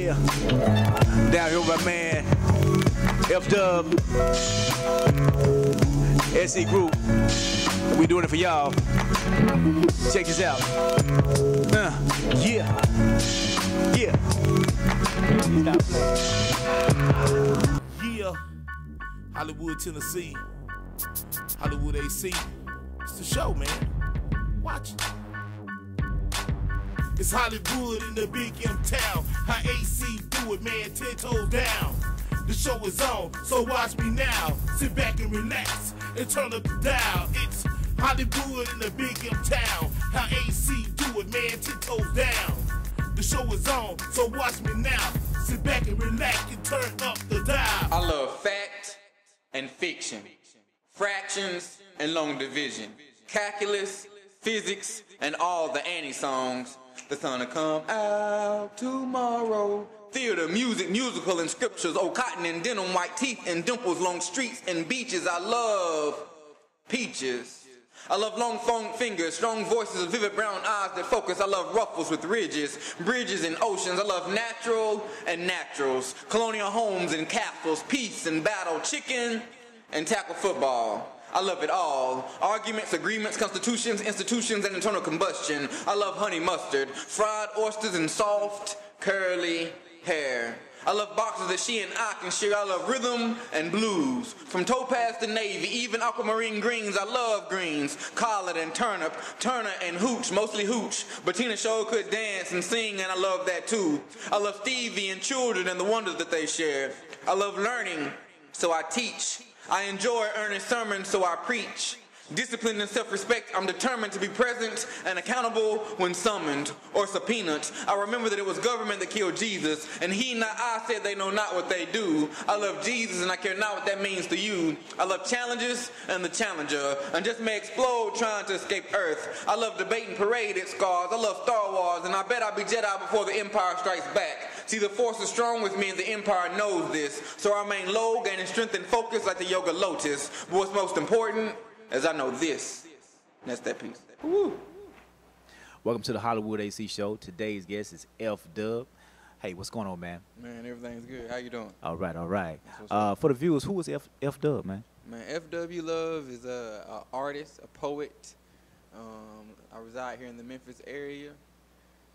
Yeah. Down here with my man, F-Dub, SE Group. We doing it for y'all. Check this out. Yeah. Yeah. Yeah. Hollywood, Tennessee. Hollywood, AC. It's the show, man. Watch it. It's Hollywood in the big M town. How AC do it, man, 10 toes down. The show is on, so watch me now. Sit back and relax and turn up the dial. It's Hollywood in the big M town. How AC do it, man, 10 toes down. The show is on, so watch me now. Sit back and relax and turn up the dial. I love fact and fiction, fractions and long division, calculus, physics, and all the anti-songs. The sun'll come out tomorrow. Theater, music, musical, and scriptures. Oh, cotton and denim, white teeth and dimples, long streets and beaches. I love peaches. I love long phone fingers, strong voices, vivid brown eyes that focus. I love ruffles with ridges, bridges and oceans. I love natural and naturals, colonial homes and castles, peace and battle, chicken and tackle football. I love it all. Arguments, agreements, constitutions, institutions, and internal combustion. I love honey mustard, fried oysters, and soft, curly hair. I love boxes that she and I can share. I love rhythm and blues. From topaz to navy, even aquamarine greens. I love greens, collard and turnip, Turner and hooch, mostly hooch. But Tina sure could dance and sing, and I love that too. I love Stevie and children and the wonders that they share. I love learning, so I teach. I enjoy earning sermons, so I preach. Discipline and self-respect, I'm determined to be present and accountable when summoned or subpoenaed. I remember that it was government that killed Jesus, and he, not I, said they know not what they do. I love Jesus, and I care not what that means to you. I love challenges and the challenger, and just may explode trying to escape Earth. I love debate and parade at scars. I love Star Wars, and I bet I'll be Jedi before the Empire strikes back. See, the Force is strong with me, and the Empire knows this. So I remain low, gaining strength and focus like the Yoga Lotus. But what's most important as I know this. That's that piece. Woo. Welcome to the Hollywood AC Show. Today's guest is F-Dub. Hey, what's going on, man? Man, everything's good. How you doing? All right, all right. For the viewers, who is F-Dub, man? Man, F.W. Love is an artist, a poet. I reside here in the Memphis area.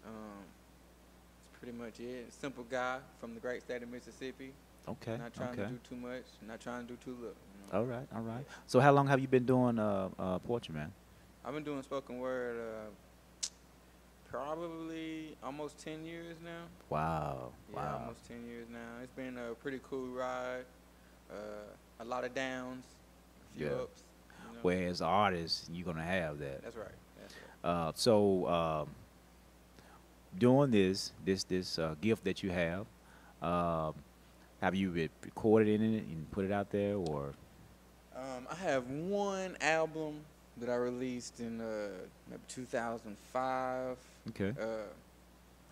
That's pretty much it. Simple guy from the great state of Mississippi. Okay. Not trying to do too much, not trying to do too little. You know? All right, all right. So how long have you been doing poetry, man? I've been doing spoken word probably almost 10 years now. Wow. Yeah, wow. almost 10 years now. It's been a pretty cool ride. A lot of downs, a few ups. You know? Where as an artist, you're going to have that. That's right. That's right. So doing this gift that you have you recorded in it and put it out there, or? I have one album that I released in maybe 2005. Okay.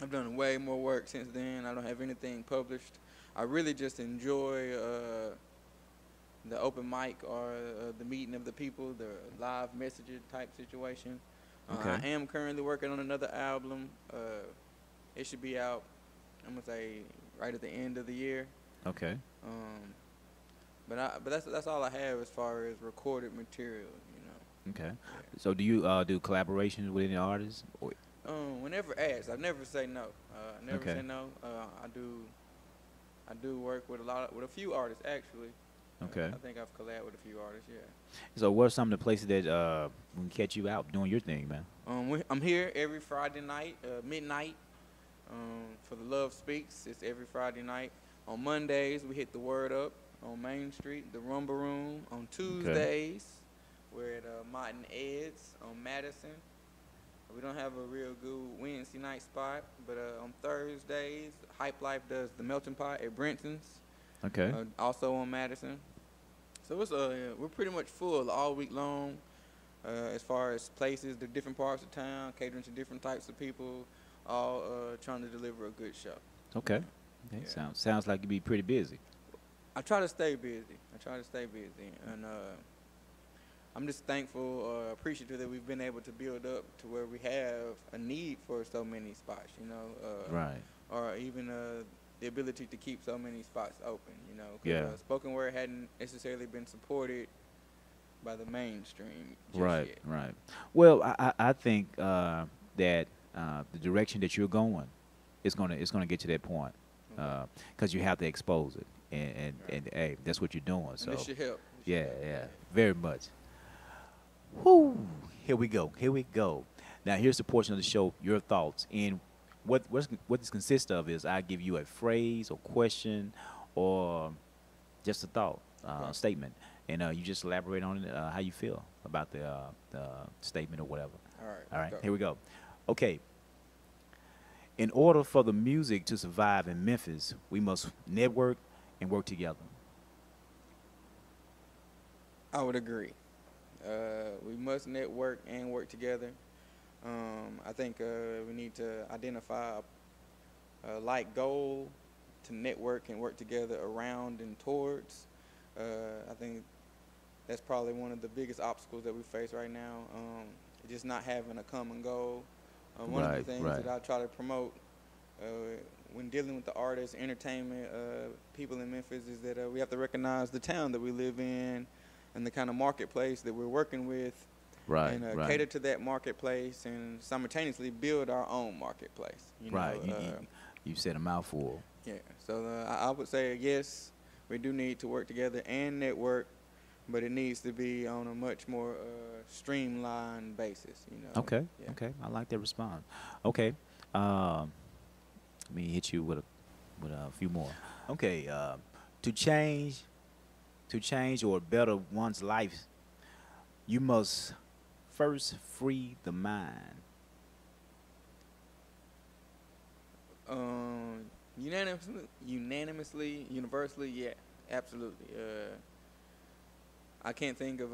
I've done way more work since then. I don't have anything published. I really just enjoy the open mic or the meeting of the people, the live messaging type situation. Okay. I am currently working on another album. It should be out, I'm gonna say, right at the end of the year. Okay. But that's all I have as far as recorded material, you know. Okay. Yeah. So do you do collaborations with any artists? Or? Whenever asked, I never say no. I never say no. I do work with a few artists actually. Okay. I think I've collabed with a few artists, yeah. So what are some of the places that we can catch you out doing your thing, man? I'm here every Friday night, midnight, for the Love Speaks. It's every Friday night. On Mondays, we hit the Word Up on Main Street, the Rumble Room. On Tuesdays, we're at Martin Ed's on Madison. We don't have a real good Wednesday night spot, but on Thursdays, Hype Life does the Melting Pot at Brenton's. Okay. Also on Madison. So it's we're pretty much full all week long as far as places, the different parts of town, catering to different types of people, all trying to deliver a good show. Okay. Yeah. Sounds like you'd be pretty busy. I try to stay busy. And I'm just thankful, appreciative that we've been able to build up to where we have a need for so many spots, you know. Right. Or even the ability to keep so many spots open, you know. 'Cause, Yeah. spoken word hadn't necessarily been supported by the mainstream just Right, yet. right. Well, I think that the direction that you're going is gonna get to that point Okay. because you have to expose it, and Right. and hey, that's what you're doing. And So this should help. This should yeah, help. yeah, very much. Whoo! Here we go. Here we go. Now here's the portion of the show. Your thoughts and what this consists of is I give you a phrase or question or just a thought, Okay. statement, and you just elaborate on it, how you feel about the statement or whatever. All right. All right, let's go. here we go. Okay. In order for the music to survive in Memphis, we must network and work together. I would agree. We must network and work together. I think we need to identify a like goal to network and work together around and towards. I think that's probably one of the biggest obstacles that we face right now. Just not having a common goal. One of Right, the things right. that I try to promote when dealing with the artists, entertainment, people in Memphis is that we have to recognize the town that we live in and the kind of marketplace that we're working with, Right, and right. cater to that marketplace and simultaneously build our own marketplace. You Right. know, You said a mouthful. yeah. So I would say yes, we do need to work together and network, but it needs to be on a much more streamlined basis. You know. Okay. Yeah. Okay. I like that response. Okay. Let me hit you with a few more. Okay. To change or better one's life, you must first free the mind. Universally, yeah, absolutely. I can't think of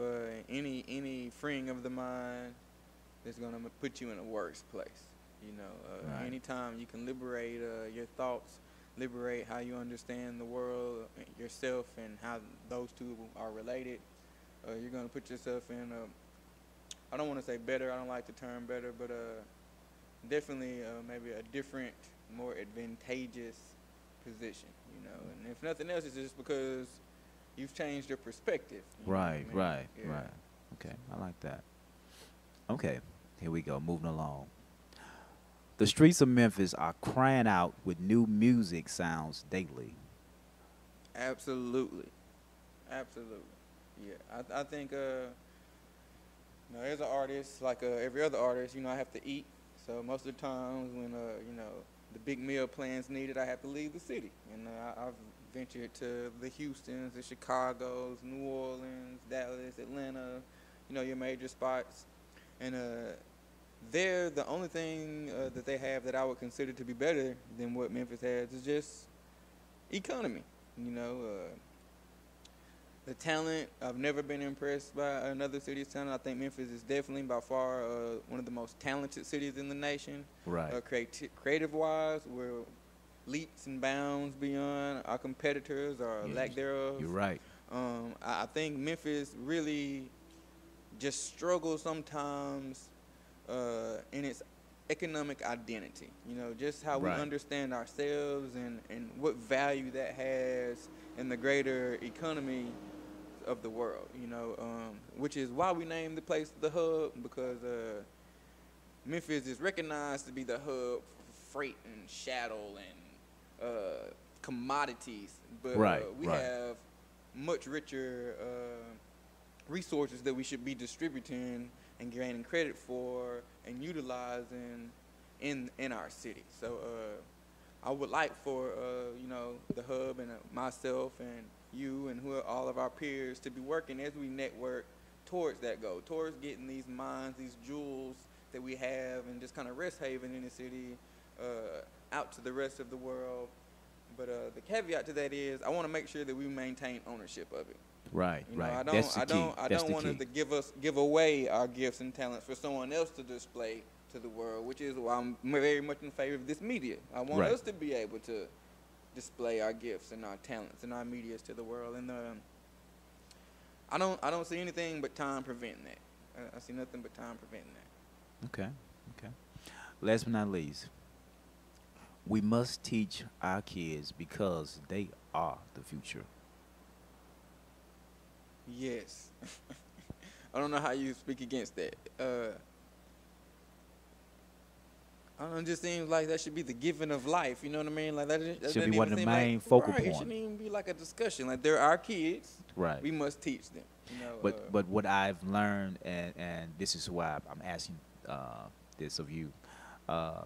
any freeing of the mind that's gonna put you in a worse place. You know, Right. anytime you can liberate your thoughts, liberate how you understand the world, yourself, and how those two are related, you're gonna put yourself in a, I don't want to say better. I don't like the term better, but definitely maybe a different, more advantageous position. You know, and if nothing else, it's just because you've changed your perspective. You know what I Right. mean? Right. Yeah. Right. Okay. I like that. Okay. Here we go. Moving along. The streets of Memphis are crying out with new music sounds daily. Absolutely. Absolutely. Yeah. I think, you know, as an artist, like every other artist, you know, I have to eat. So most of the times when, you know, the big meal plan's needed, I have to leave the city. And I've ventured to the Houstons, the Chicagos, New Orleans, Dallas, Atlanta, you know, your major spots. And there, the only thing that they have that I would consider to be better than what Memphis has is just economy. You know, the talent. I've never been impressed by another city's talent. I think Memphis is definitely by far one of the most talented cities in the nation. Right. Creative-wise, we're leaps and bounds beyond our competitors or Yeah, lack thereof. You're right. I think Memphis really just struggles sometimes in its economic identity. You know, just how we Right. understand ourselves and what value that has in the greater economy of the world. You know, which is why we named the place the Hub, because Memphis is recognized to be the hub for freight and chattel and commodities, but Right, we right. have much richer resources that we should be distributing and gaining credit for and utilizing in our city. So I would like for you know, the Hub and myself and you and all of our peers to be working as we network towards that goal, towards getting these mines, these jewels that we have, and just kind of rest haven in the city out to the rest of the world. But the caveat to that is I want to make sure that we maintain ownership of it. Right. You know, Right. I That's the key. I That's don't the want key. us to give away our gifts and talents for someone else to display to the world, which is why I'm very much in favor of this media. I want Right. us to be able to display our gifts and our talents and our medias to the world. And I don't see anything but time preventing that. I see nothing but time preventing that. Okay. Okay. Last but not least, We must teach our kids because they are the future. Yes. I don't know how you speak against that. I don't know, it just seems like that should be the giving of life. You know what I mean? Like that Should doesn't be one even of the seem main like, focal right, It points. shouldn't even be like a discussion. Like they're our kids. Right. We must teach them. You know, But what I've learned, and this is why I'm asking this of you, uh,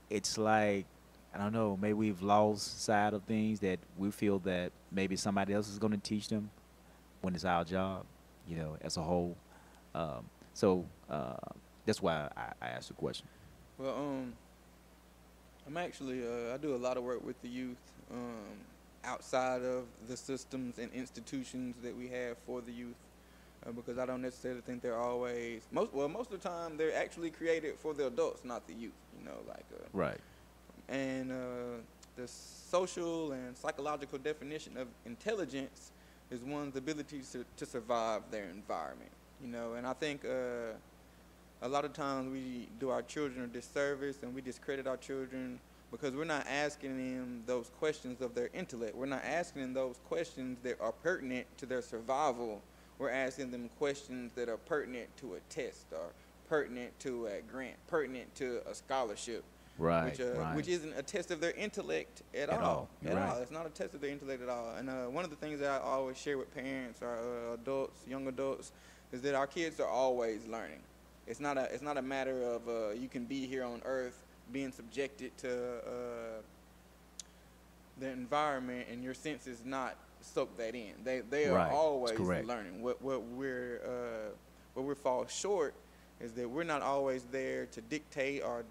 it's like, I don't know, maybe we've lost sight of things that we feel that maybe somebody else is going to teach them when it's our job, as a whole. So that's why I asked the question. well, I'm actually I do a lot of work with the youth outside of the systems and institutions that we have for the youth. Because I don't necessarily think they're always most of the time they're actually created for the adults, not the youth. Right. And the social and psychological definition of intelligence is one's ability to survive their environment. And I think a lot of times we do our children a disservice and we discredit our children because we're not asking them those questions of their intellect. We're not asking them those questions that are pertinent to their survival. We're asking them questions that are pertinent to a test or pertinent to a grant, pertinent to a scholarship. Right. Which isn't a test of their intellect at all. You're right. It's not a test of their intellect at all. And one of the things that I always share with parents or adults, young adults, is that our kids are always learning. It's not a matter of you can be here on Earth being subjected to the environment and your senses not soak that in. They are Right. always Correct. learning. What we fall short is that we're not always there to dictate or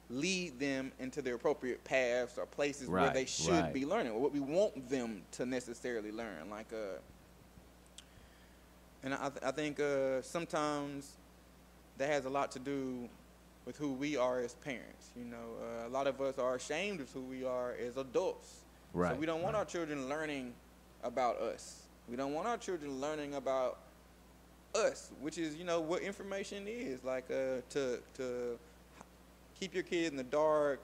lead them into the appropriate paths or places where Right, they should right. be learning, or what we want them to necessarily learn. And I think sometimes that has a lot to do with who we are as parents. A lot of us are ashamed of who we are as adults. Right. So we don't want our children learning about us. We don't want our children learning about us, which is, what information is. To keep your kid in the dark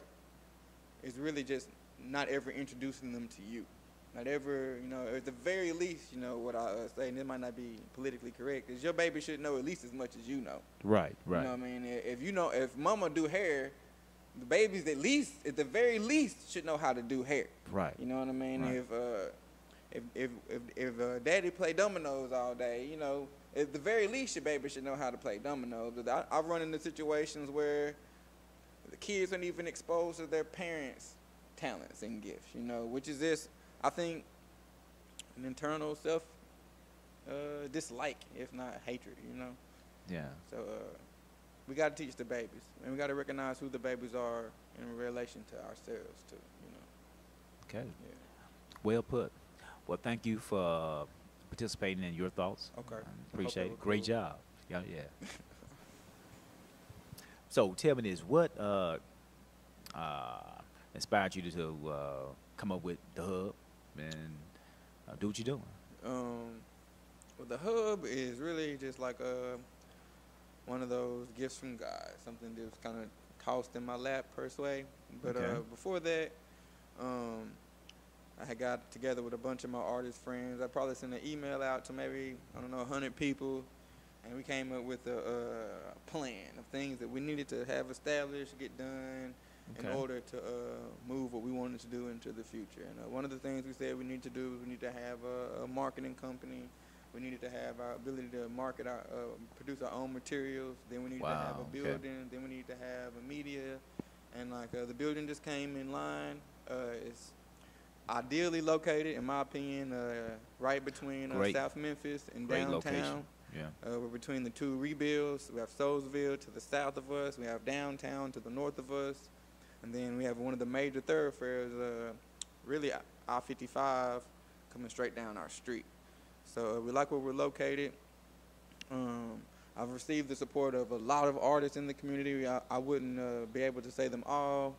is really just not ever introducing them to you. Not ever, at the very least, what I say, and it might not be politically correct, is your baby should know at least as much as you know. Right. You know what I mean? If mama do hair, the babies at the very least should know how to do hair. Right. You know what I mean? Right. If daddy play dominoes all day, at the very least your baby should know how to play dominoes. But I've run into situations where the kids aren't even exposed to their parents' talents and gifts, which is this, I think, an internal self dislike, if not hatred, Yeah. So we got to teach the babies, and we got to recognize who the babies are in relation to ourselves too, Okay. Yeah. Well put. Well, thank you for participating in your thoughts. Okay. Appreciate Okay, it. Great cool. job. Yeah. So tell me this: what inspired you to come up with the hub and do what you're doing? Well, the hub is really just like one of those gifts from God, something that was kind of tossed in my lap per se. But Okay. before that, I had got together with a bunch of my artist friends. I probably sent an email out to maybe, 100 people, and we came up with a plan of things that we needed to have established, get done, in Okay. order to move what we wanted to do into the future. And one of the things we said we need to do is we need to have a marketing company. We needed to have our ability to market produce our own materials. Then we needed to have a Wow, okay. building. Then we need to have a media. And the building just came in line. It's ideally located, in my opinion, right between Great. South Memphis and Great downtown. location. Yeah. We're between the two rebuilds. We have Soulsville to the south of us. We have downtown to the north of us. And then we have one of the major thoroughfares, really I-55, coming straight down our street. So we like where we're located. I've received the support of a lot of artists in the community. I wouldn't be able to say them all,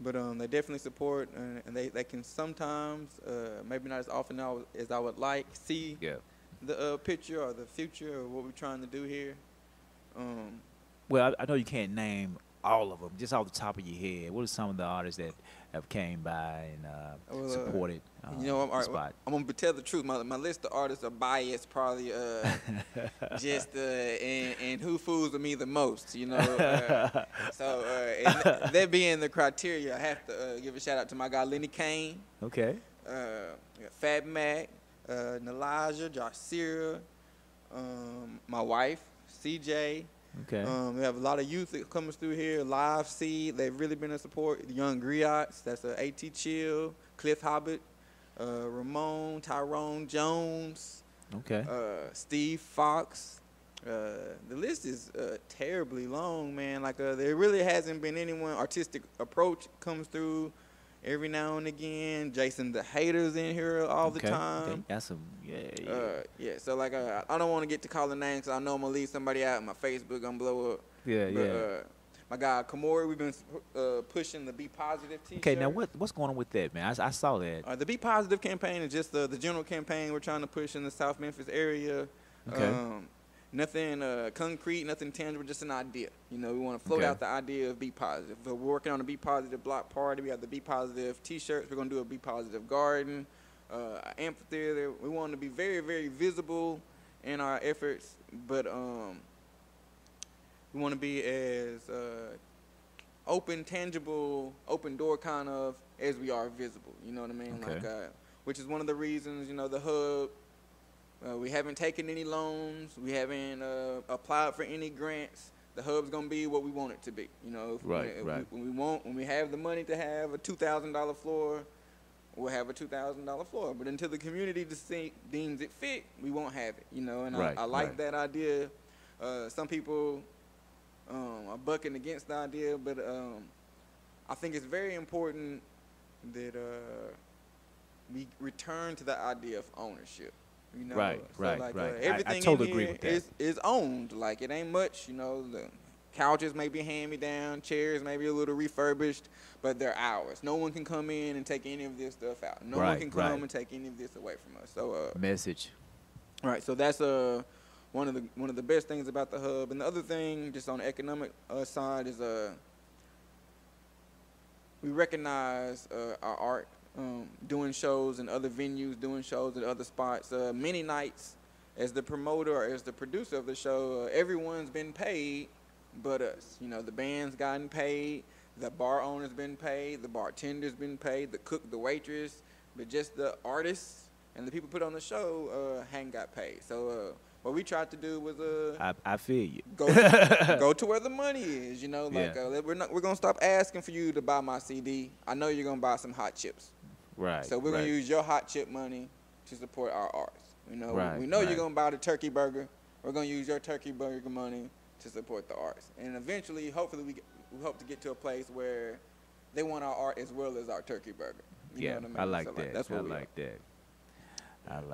but they definitely support, and they can sometimes, maybe not as often as I would like, see Yeah. the picture or the future or what we're trying to do here. Well, I know you can't name all of them, just off the top of your head, what are some of the artists that have came by and supported you know, the spot? I'm gonna tell the truth. My list of artists are biased, probably just and who fools with me the most, you know. So and that being the criteria, I have to give a shout out to my guy Lenny Kane. Okay. We got Fab Mac, Nalaja, Jarcira, my wife, CJ. Okay. We have a lot of youth that comes through here. Live Seed, they've really been a support. The Young Griots, that's A.T. Chill, Cliff Hobbit, Ramon, Tyrone Jones. Okay. Steve Fox. The list is terribly long, man. Like there really hasn't been anyone artistic approach comes through every now and again. Jason the Hater's in here all the time. Okay. That's some yeah. So like I don't want to get to calling names because I know I'm gonna leave somebody out. My Facebook gonna blow up. Yeah, but, yeah. My guy Kamori, we've been pushing the Be Positive T-shirt. Okay, now what's going on with that, man? I saw that. The Be Positive campaign is just the general campaign we're trying to push in the South Memphis area. Okay. Nothing concrete, nothing tangible, just an idea. You know, we want to float out the idea of Be Positive. So we're working on a Be Positive block party. We have the Be Positive T-shirts. We're going to do a Be Positive garden, amphitheater. We want to be very, very visible in our efforts, but we want to be as open, tangible, open door kind of as we are visible. You know what I mean? Okay. Like, which is one of the reasons, you know, the hub. We haven't taken any loans. We haven't applied for any grants. The hub's gonna be what we want it to be. You know, when we have the money to have a $2,000 floor, we'll have a $2,000 floor. But until the community deems it fit, we won't have it. You know, and I like that idea. Some people are bucking against the idea, but I think it's very important that we return to the idea of ownership. You know, right. Everything I totally in agree here with that. is owned. Like it ain't much. You know, the couches may be hand me down, chairs may be a little refurbished, but they're ours. No one can come in and take any of this stuff out. No one can come and take any of this away from us. So message. Right. So that's one of the best things about the hub. And the other thing, just on the economic side, is we recognize our art. Doing shows in other venues, doing shows at other spots. Many nights, as the promoter or as the producer of the show, everyone's been paid but us. You know, the band's gotten paid, the bar owner's been paid, the bartender's been paid, the cook, the waitress, but just the artists and the people put on the show hadn't got paid. So what we tried to do was I feel you. Go to where the money is. You know, like we're gonna stop asking for you to buy my CD. I know you're gonna buy some hot chips. Right. So we're gonna use your hot chip money to support our arts. You know, we know you're gonna buy the turkey burger. We're gonna use your turkey burger money to support the arts. And eventually, hopefully, we hope to get to a place where they want our art as well as our turkey burger. You know what I mean? I like so, that. That's what I like that.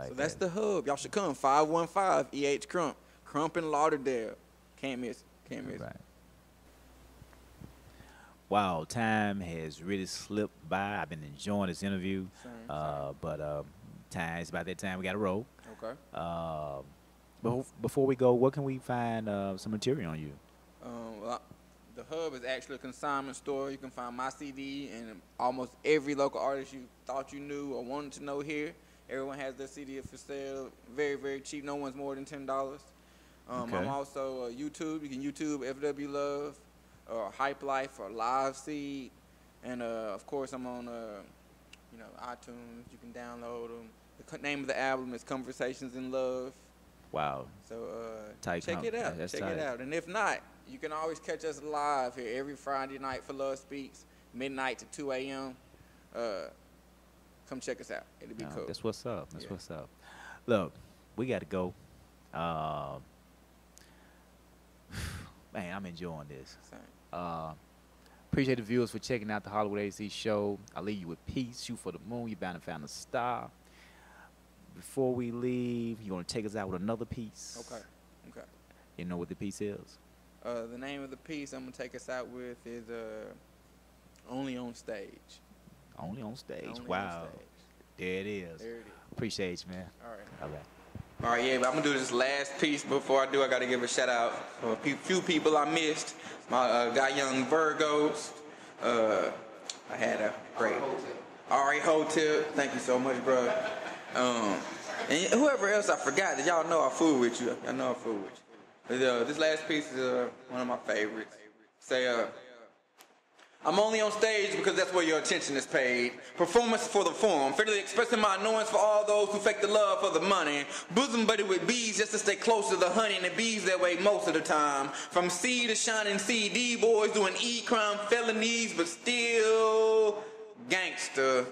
So that's the hub. Y'all should come. 515 EH Crump. Crump in Lauderdale. Can't miss. Right. Wow, time has really slipped by. I've been enjoying this interview, but time it's about that time we got to roll. Okay. Before we go, where can we find some material on you? The hub is actually a consignment store. You can find my CD and almost every local artist you thought you knew or wanted to know here. Everyone has their CD for sale, very, very cheap. No one's more than $10. I'm also YouTube. You can YouTube FW Love. Hype Life or Live Seed, and of course I'm on iTunes. You can download them. The name of the album is Conversations in Love. Wow. So check it out. Check it out. And if not, you can always catch us live here every Friday night for Love Speaks, midnight to 2 a.m. Come check us out. It'll be cool. That's what's up. That's what's up. Look, we got to go. Man, I'm enjoying this. Appreciate the viewers for checking out the Hollywood AC show. I'll leave you with peace. Shoot for the moon. You're bound to find a star. Before we leave, you want to take us out with another piece? Okay. You know what the piece is? The name of the piece I'm going to take us out with is Only on Stage. Only on Stage. Only wow. on stage. There it is. There it is. Appreciate you, man. All right. All right. All right, yeah, but I'm gonna do this last piece. Before I do, I gotta give a shout out for a few people I missed. My guy, Young Virgos. I had a great Ari Hotel. Thank you so much, bro. And whoever else I forgot, that y'all know I fool with you. I know I fool with you. But, this last piece is one of my favorites. Say, I'm only on stage because that's where your attention is paid. Performance for the form, fairly expressing my annoyance for all those who fake the love for the money. Bosom buddy with bees just to stay close to the honey, and the bees that way most of the time. From sea to shining sea, D-boys doing E-crime felonies, but still gangster.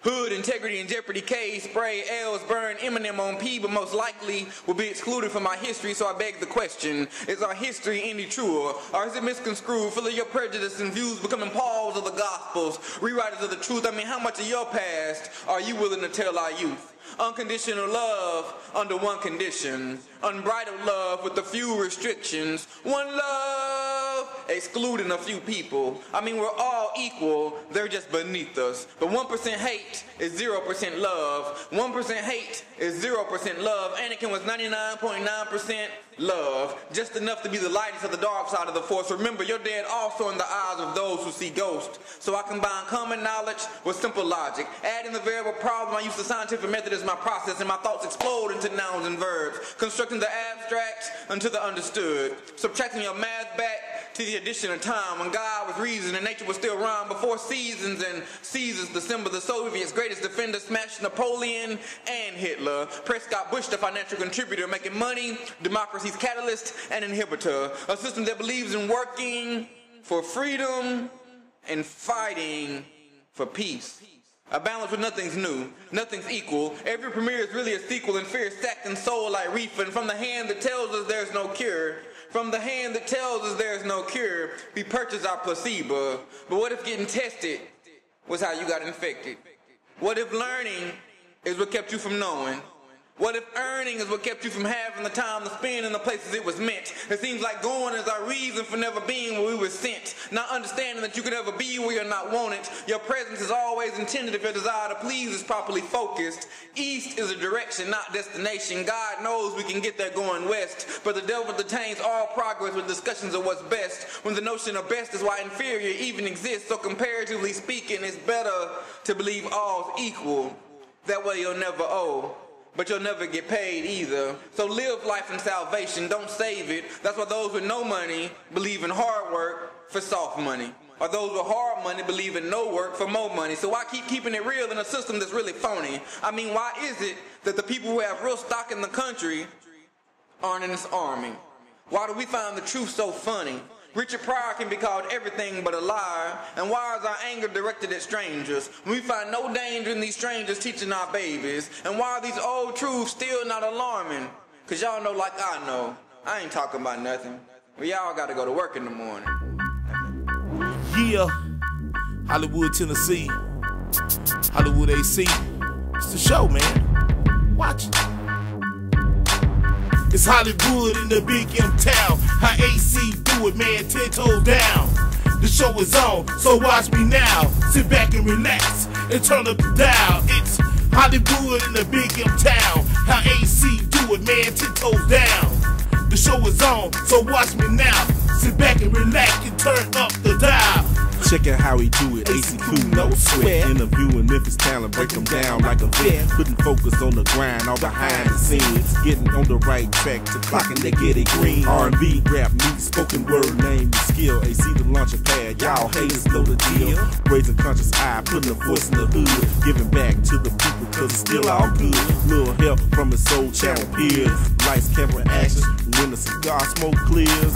Hood, integrity, and jeopardy, K, spray, L's, burn, Eminem on P, but most likely will be excluded from my history, so I beg the question, is our history any truer, or is it misconstrued, full of your prejudice and views becoming Pauls of the Gospels, rewriters of the truth? I mean, how much of your past are you willing to tell our youth? Unconditional love under one condition, unbridled love with a few restrictions, one love excluding a few people. I mean, we're all equal, they're just beneath us. But 1% hate is 0% love. 1% hate is 0% love. Anakin was 99.9% love, just enough to be the lightest of the dark side of the force. Remember, you're dead also in the eyes of those who see ghosts. So I combine common knowledge with simple logic. Adding the variable problem, I use the scientific method as my process, and my thoughts explode into nouns and verbs, constructing the abstract unto the understood, subtracting your math back to the addition of time, when God was reason and nature was still rhyme before seasons and Caesars, the symbol of the Soviets' greatest defender, smashed Napoleon and Hitler. Prescott Bush, the financial contributor, making money democracy's catalyst and inhibitor, a system that believes in working for freedom and fighting for peace. A balance where nothing's new, nothing's equal. Every premiere is really a sequel, and fear is stacked in soul like reef. And from the hand that tells us there's no cure, from the hand that tells us there's no cure, we purchase our placebo. But what if getting tested was how you got infected? What if learning is what kept you from knowing? What if earning is what kept you from having the time to spend in the places it was meant? It seems like going is our reason for never being where we were sent. Not understanding that you could never be where you're not wanted. Your presence is always intended if your desire to please is properly focused. East is a direction, not destination. God knows we can get there going west, but the devil detains all progress with discussions of what's best, when the notion of best is why inferior even exists. So comparatively speaking, it's better to believe all's equal. That way you'll never owe, but you'll never get paid either. So live life in salvation, don't save it. That's why those with no money believe in hard work for soft money. Or those with hard money believe in no work for more money. So why keep keeping it real in a system that's really phony? I mean, why is it that the people who have real stock in the country aren't in this army? Why do we find the truth so funny? Richard Pryor can be called everything but a liar. And why is our anger directed at strangers? We find no danger in these strangers teaching our babies. And why are these old truths still not alarming? Cause y'all know like I know, I ain't talking about nothing. We all gotta go to work in the morning. Yeah, Hollywood, Tennessee, Hollywood AC. It's the show, man. Watch it. It's Hollywood in the big M town. How AC do it, man, 10 toes down. The show is on, so watch me now. Sit back and relax and turn up the dial. It's Hollywood in the big M town. How AC do it, man, 10 toes down. The show is on, so watch me now. Sit back and relax and turn up the dial. Check out how he do it, AC cool, no sweat. Interviewing Memphis talent, break them down like a vet. Putting focus on the grind, all behind the scenes. Getting on the right track to clocking that get it green. R&B, rap, music, spoken word, name, and skill. AC the launcher pad, y'all haters know the deal. Raising conscious eye, putting a voice in the hood. Giving back to the people cause it's still all good. Little help from his soul channel peers. Lights, camera, action, when the cigar smoke clears.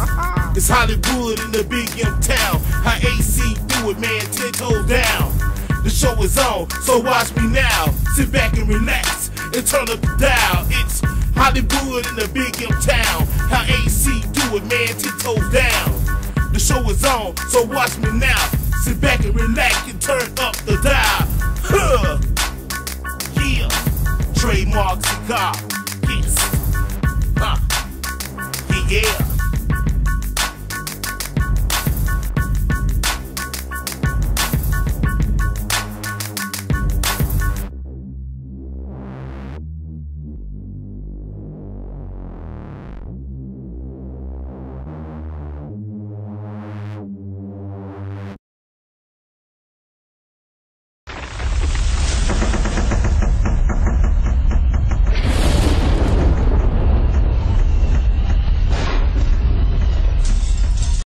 It's Hollywood in the big M town. How AC do it, man, 10 toes down. The show is on, so watch me now. Sit back and relax and turn up the dial. It's Hollywood in the big M town. How AC do it, man, 10 toes down. The show is on, so watch me now. Sit back and relax and turn up the dial. Huh. Yeah, trademark cigar. Yes. Yeah.